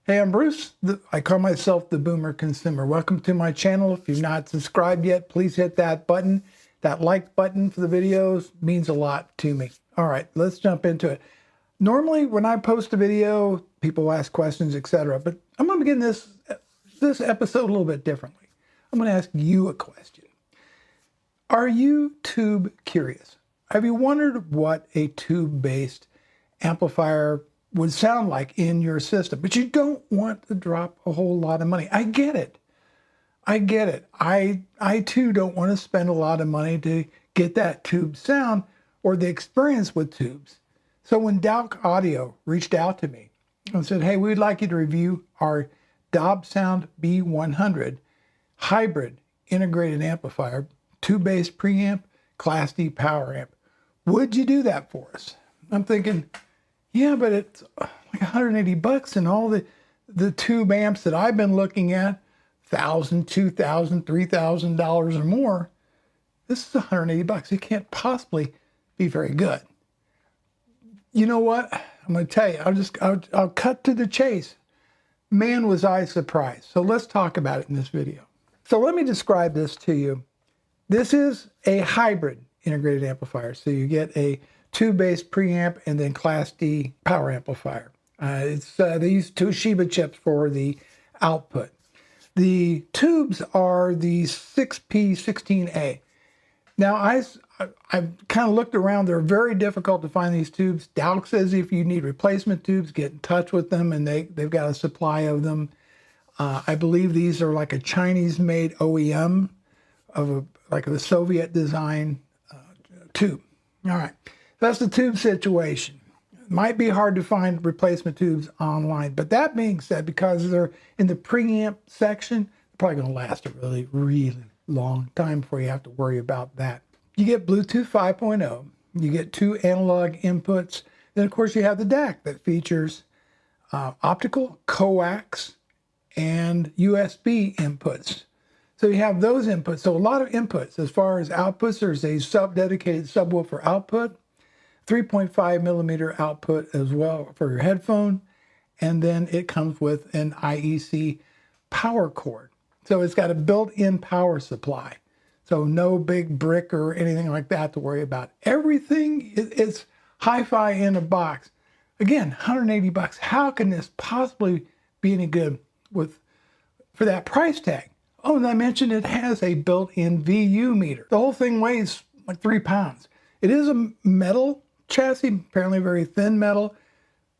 Hey, I'm Bruce. I call myself the Boomer Consumer. Welcome to my channel. If you've not subscribed yet, please hit that button. That like button for the videos means a lot to me. All right, let's jump into it. Normally, when I post a video, people ask questions, etc. But I'm going to begin this episode a little bit differently. I'm going to ask you a question. Are you tube curious? Have you wondered what a tube-based amplifier would sound like in your system, but you don't want to drop a whole lot of money? I get it. I get it. I too don't want to spend a lot of money to get that tube sound or the experience with tubes. So when Dowk Audio reached out to me and said, hey, we'd like you to review our Nobsound B100 hybrid integrated amplifier, tube-based preamp, Class D power amp. Would you do that for us? I'm thinking, yeah, but it's like $180 and all the tube amps that I've been looking at, $1,000, $2,000, $3,000 or more. This is $180. It can't possibly be very good. You know what? I'm going to tell you. I'll cut to the chase. Man, was I surprised. So let's talk about it in this video. So let me describe this to you. This is a hybrid integrated amplifier. So you get a tube-based preamp and then Class D power amplifier. They use Toshiba chips for the output. The tubes are the 6P16A. Now I've kind of looked around. They're very difficult to find these tubes. Dowk says if you need replacement tubes, get in touch with them, and they've got a supply of them. I believe these are like a Chinese-made OEM of like a Soviet design tube. All right. That's the tube situation. It might be hard to find replacement tubes online, but that being said, because they're in the preamp section, they're probably going to last a really, really long time before you have to worry about that. You get Bluetooth 5.0, you get 2 analog inputs, then of course you have the DAC that features optical, coax, and USB inputs. So you have those inputs. So a lot of inputs. As far as outputs, there's a dedicated subwoofer output, 3.5 millimeter output as well for your headphone. And then it comes with an IEC power cord. So it's got a built-in power supply. So no big brick or anything like that to worry about. Everything is hi-fi in a box. Again, $180. How can this possibly be any good for that price tag? Oh, and I mentioned it has a built-in VU meter. The whole thing weighs like 3 pounds. It is a metal chassis, apparently very thin metal,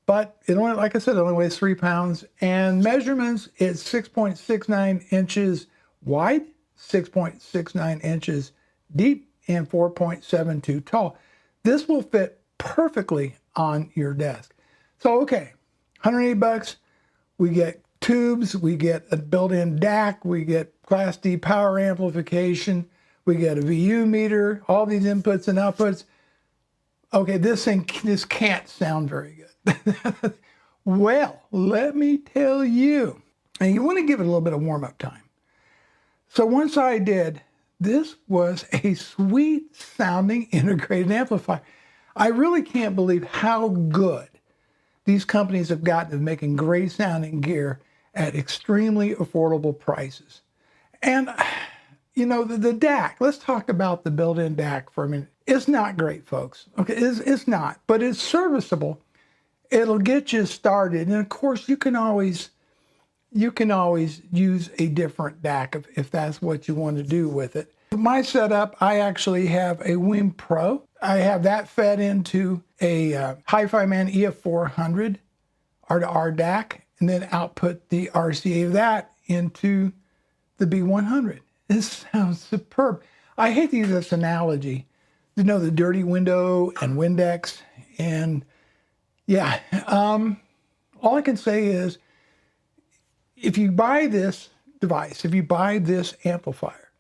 but it only, like I said, it only weighs 3 pounds. And measurements, it's 6.69 inches wide, 6.69 inches deep, and 4.72 tall. This will fit perfectly on your desk. So, okay, $180, we get tubes, we get a built-in DAC, we get Class D power amplification, we get a VU meter, all these inputs and outputs. Okay, this can't sound very good. Well, let me tell you, and you want to give it a little bit of warm-up time. So once I did, this was a sweet sounding integrated amplifier. I really can't believe how good these companies have gotten at making great sounding gear at extremely affordable prices. And, you know, the DAC, let's talk about the built-in DAC for a minute. It's not great, folks. Okay, it's not, but it's serviceable. It'll get you started. And of course, you can always use a different DAC if that's what you want to do with it. My setup, I actually have a WIM Pro. I have that fed into a Hi-Fi Man EF400 R2R DAC, and then output the RCA of that into the B100. This sounds superb. I hate to use this analogy, you know, the dirty window and Windex. And yeah, all I can say is, if you buy this device, if you buy this amplifier,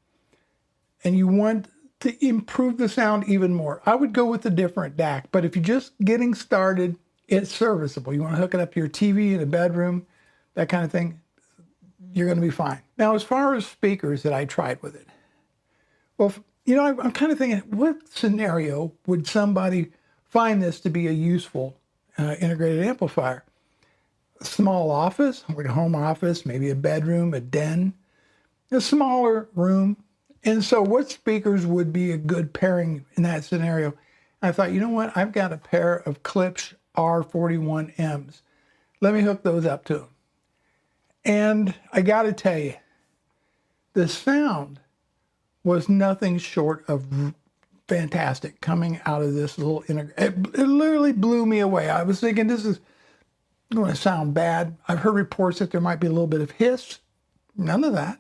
and you want to improve the sound even more, I would go with a different DAC. But if you're just getting started, it's serviceable. You want to hook it up to your TV in a bedroom, that kind of thing, you're going to be fine. Now, as far as speakers that I tried with it, well, you know, I'm kind of thinking, what scenario would somebody find this to be a useful integrated amplifier? small office, like a home office, maybe a bedroom, a den, a smaller room. And so what speakers would be a good pairing in that scenario? I thought, you know what? I've got a pair of Klipsch R41Ms. Let me hook those up to them. And I got to tell you, the sound was nothing short of fantastic coming out of this little it literally blew me away. I was thinking this is going to sound bad. I've heard reports that there might be a little bit of hiss. None of that.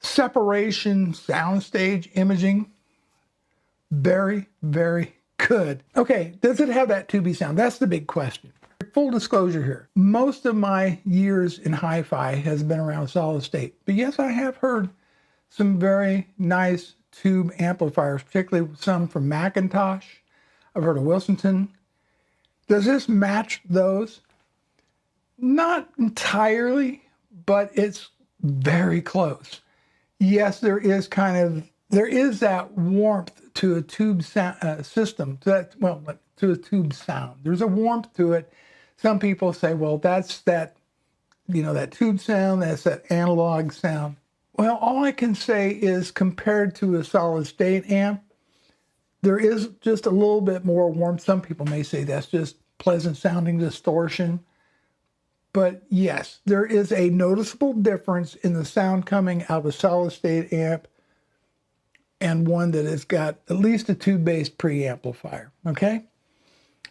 Separation, soundstage, imaging, very, very good. Okay, does it have that tubey sound? That's the big question. Full disclosure here, most of my years in hi-fi has been around solid state. But yes, I have heard some very nice tube amplifiers, particularly some from Macintosh. I've heard of Wilsonton. Does this match those? Not entirely, but it's very close. Yes, there is that warmth to a tube system, to a tube sound. There's a warmth to it. Some people say, well, that's that tube sound, that's that analog sound. Well, all I can say is compared to a solid state amp, there is just a little bit more warmth. Some people may say that's just pleasant sounding distortion. But yes, there is a noticeable difference in the sound coming out of a solid state amp and one that has got at least a tube-based preamplifier, okay?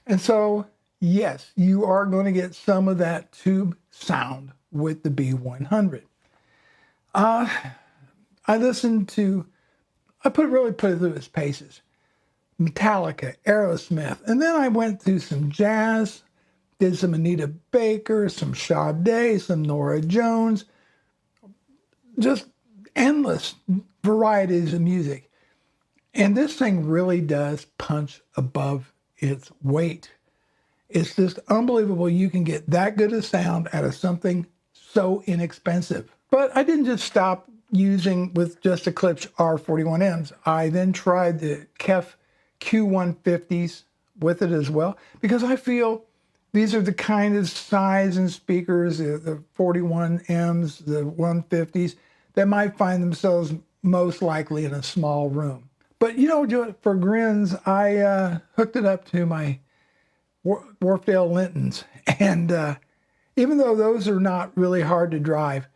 And so, yes, you are going to get some of that tube sound with the B100. I really put it through its paces. Metallica, Aerosmith, and then I went through some jazz, did some Anita Baker, some Sade, some Nora Jones, just endless varieties of music. And this thing really does punch above its weight. It's just unbelievable you can get that good a sound out of something so inexpensive. But I didn't just stop using with just the Klipsch R41Ms. I then tried the KEF Q150s with it as well, because I feel these are the kind of size and speakers, the 41Ms, the 150s, that might find themselves most likely in a small room. But, for grins, I hooked it up to my Wharfdale Lintons. And even though those are not really hard to drive,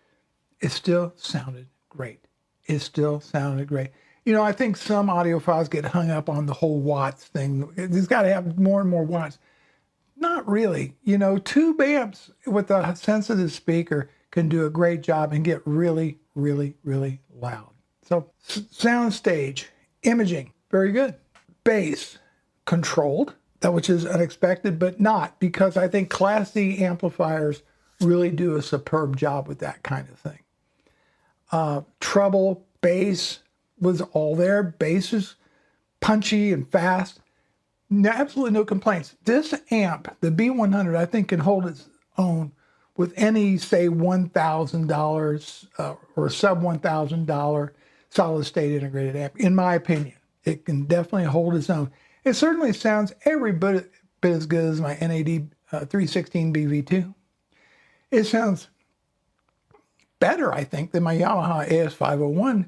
it still sounded great. It still sounded great. I think some audiophiles get hung up on the whole watts thing. It's got to have more and more watts. Not really. Tube amps with a sensitive speaker can do a great job and get really, really, really loud. So sound stage, imaging, very good. Bass, controlled, that which is unexpected, but not, because I think Class C amplifiers really do a superb job with that kind of thing. Treble, bass was all there. Bass is punchy and fast. Absolutely no complaints. This amp, the B100, I think can hold its own with any, say, $1,000 or sub $1,000 solid state integrated amp, in my opinion. It can definitely hold its own. It certainly sounds every bit as good as my NAD 316 BV2. It sounds better, I think, than my Yamaha AS501,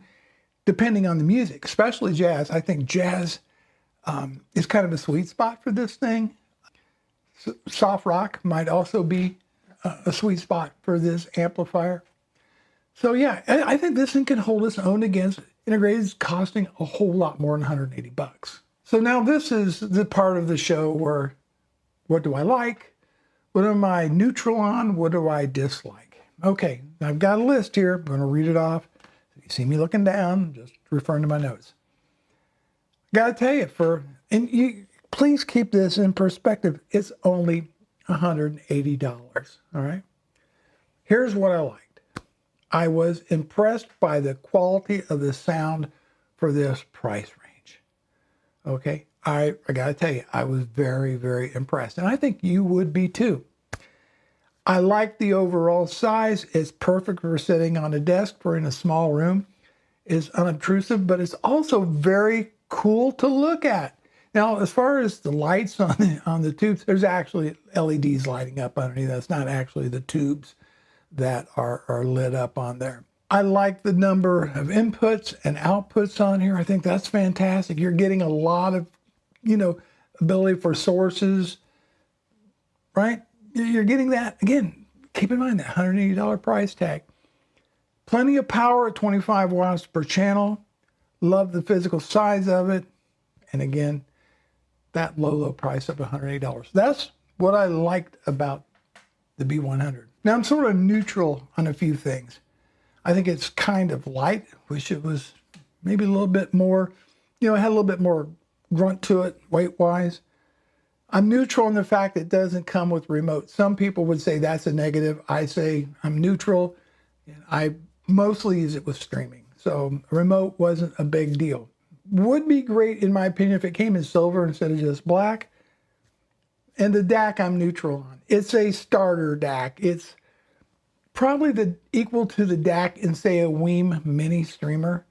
depending on the music, especially jazz. I think jazz is kind of a sweet spot for this thing. Soft rock might also be a sweet spot for this amplifier. So yeah, I think this thing can hold its own against integrateds costing a whole lot more than 180 bucks. So now this is the part of the show where, what do I like? What am I neutral on? What do I dislike? Okay, I've got a list here. I'm going to read it off. If you see me looking down, just referring to my notes. Got to tell you, please keep this in perspective. It's only $180, all right? Here's what I liked. I was impressed by the quality of the sound for this price range, okay? I got to tell you, I was very, very impressed, and I think you would be too. I like the overall size. It's perfect for sitting on a desk or in a small room. It's unobtrusive, but it's also very cool to look at. Now, as far as the lights on the tubes, there's actually LEDs lighting up underneath. That's not actually the tubes that are lit up on there. I like the number of inputs and outputs on here. I think that's fantastic. You're getting a lot of, ability for sources, right? You're getting that. Again, keep in mind that $180 price tag. Plenty of power at 25 watts per channel. Love the physical size of it. And again, that low price of $180. That's what I liked about the B100. Now I'm sort of neutral on a few things. I think it's kind of light. Wish it was maybe a little bit more, it had a little bit more grunt to it weight-wise. I'm neutral on the fact that it doesn't come with remote. Some people would say that's a negative. I say I'm neutral. I mostly use it with streaming. So a remote wasn't a big deal. Would be great, in my opinion, if it came in silver instead of just black. And the DAC I'm neutral on. It's a starter DAC. It's probably equal to the DAC in, say, a Weem Mini Streamer,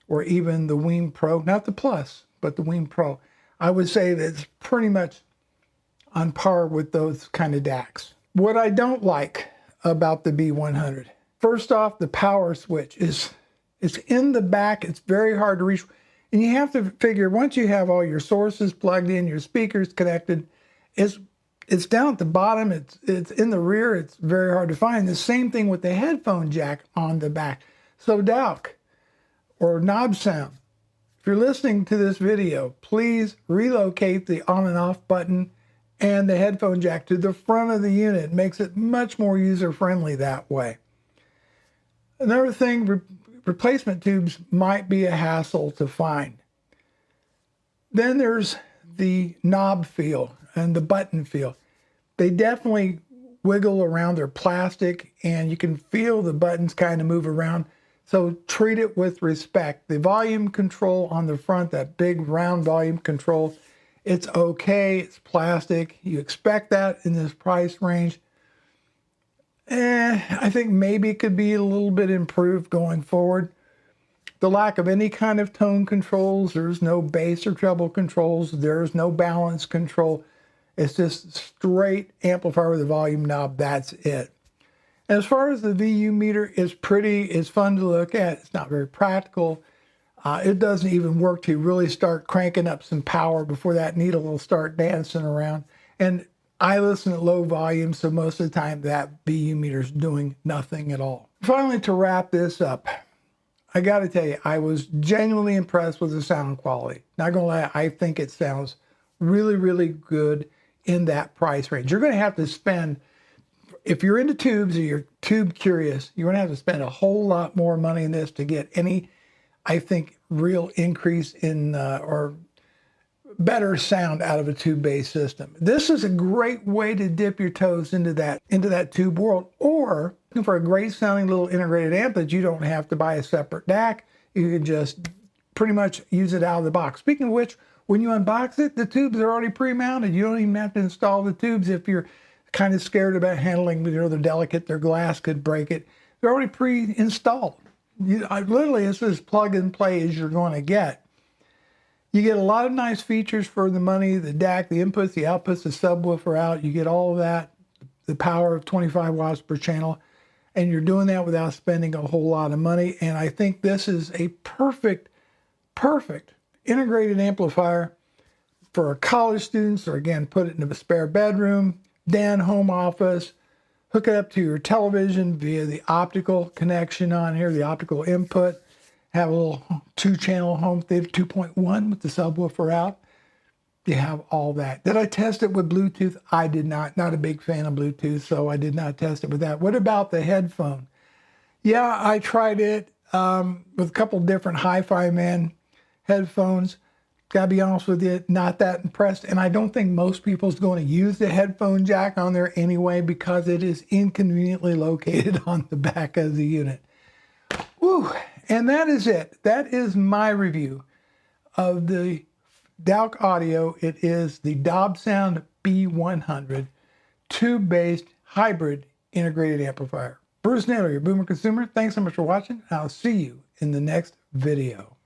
or even the Weem Pro. Not the Plus, but the Weem Pro. I would say that it's pretty much on par with those kind of DACs. What I don't like about the B100, first off, the power switch it's in the back. It's very hard to reach. And you have to figure, once you have all your sources plugged in, your speakers connected, it's down at the bottom, it's in the rear, it's very hard to find. The same thing with the headphone jack on the back. So DAC or Nobsound, if you're listening to this video, please relocate the on and off button and the headphone jack to the front of the unit. It makes it much more user-friendly that way. Another thing, replacement tubes might be a hassle to find. Then there's the knob feel and the button feel. They definitely wiggle around. They're plastic, and you can feel the buttons kind of move around. So treat it with respect. The volume control on the front, that big round volume control, it's okay. It's plastic. You expect that in this price range. I think maybe it could be a little bit improved going forward. The lack of any kind of tone controls. There's no bass or treble controls. There's no balance control. It's just straight amplifier with a volume knob. That's it. And as far as the VU meter, it's pretty. It's fun to look at. It's not very practical. It doesn't even work to really start cranking up some power before that needle will start dancing around. And I listen at low volume, so most of the time that VU meter is doing nothing at all. Finally, to wrap this up, I got to tell you, I was genuinely impressed with the sound quality. Not gonna lie, I think it sounds really, really good in that price range. You're gonna have to spend, if you're into tubes or you're tube curious, you're gonna have to spend a whole lot more money in this to get any, I think, real increase in or better sound out of a tube-based system. This is a great way to dip your toes into that tube world, or looking for a great sounding little integrated amp that you don't have to buy a separate DAC. You can just pretty much use it out of the box. Speaking of which, when you unbox it, the tubes are already pre-mounted. You don't even have to install the tubes if you're kind of scared about handling, they're delicate, their glass could break it. They're already pre-installed. Literally, it's as plug and play as you're going to get. You get a lot of nice features for the money, the DAC, the inputs, the outputs, the subwoofer out. You get all of that, the power of 25 watts per channel, and you're doing that without spending a whole lot of money. And I think this is a perfect integrated amplifier for college students, or again, put it in a spare bedroom, den, home office, hook it up to your television via the optical connection on here, the optical input. Have a little 2-channel home theater, 2.1 with the subwoofer out. You have all that. Did I test it with Bluetooth? I did not. Not a big fan of Bluetooth, so I did not test it with that. What about the headphone? Yeah, I tried it with a couple different Hi-Fi Man headphones. Gotta be honest with you, not that impressed. And I don't think most people's going to use the headphone jack on there anyway, because it is inconveniently located on the back of the unit. Woo! And that is it. That is my review of the Dowk Audio. It is the Nobsound B100 tube-based hybrid integrated amplifier. Bruce Naylor, your Boomer Consumer. Thanks so much for watching. I'll see you in the next video.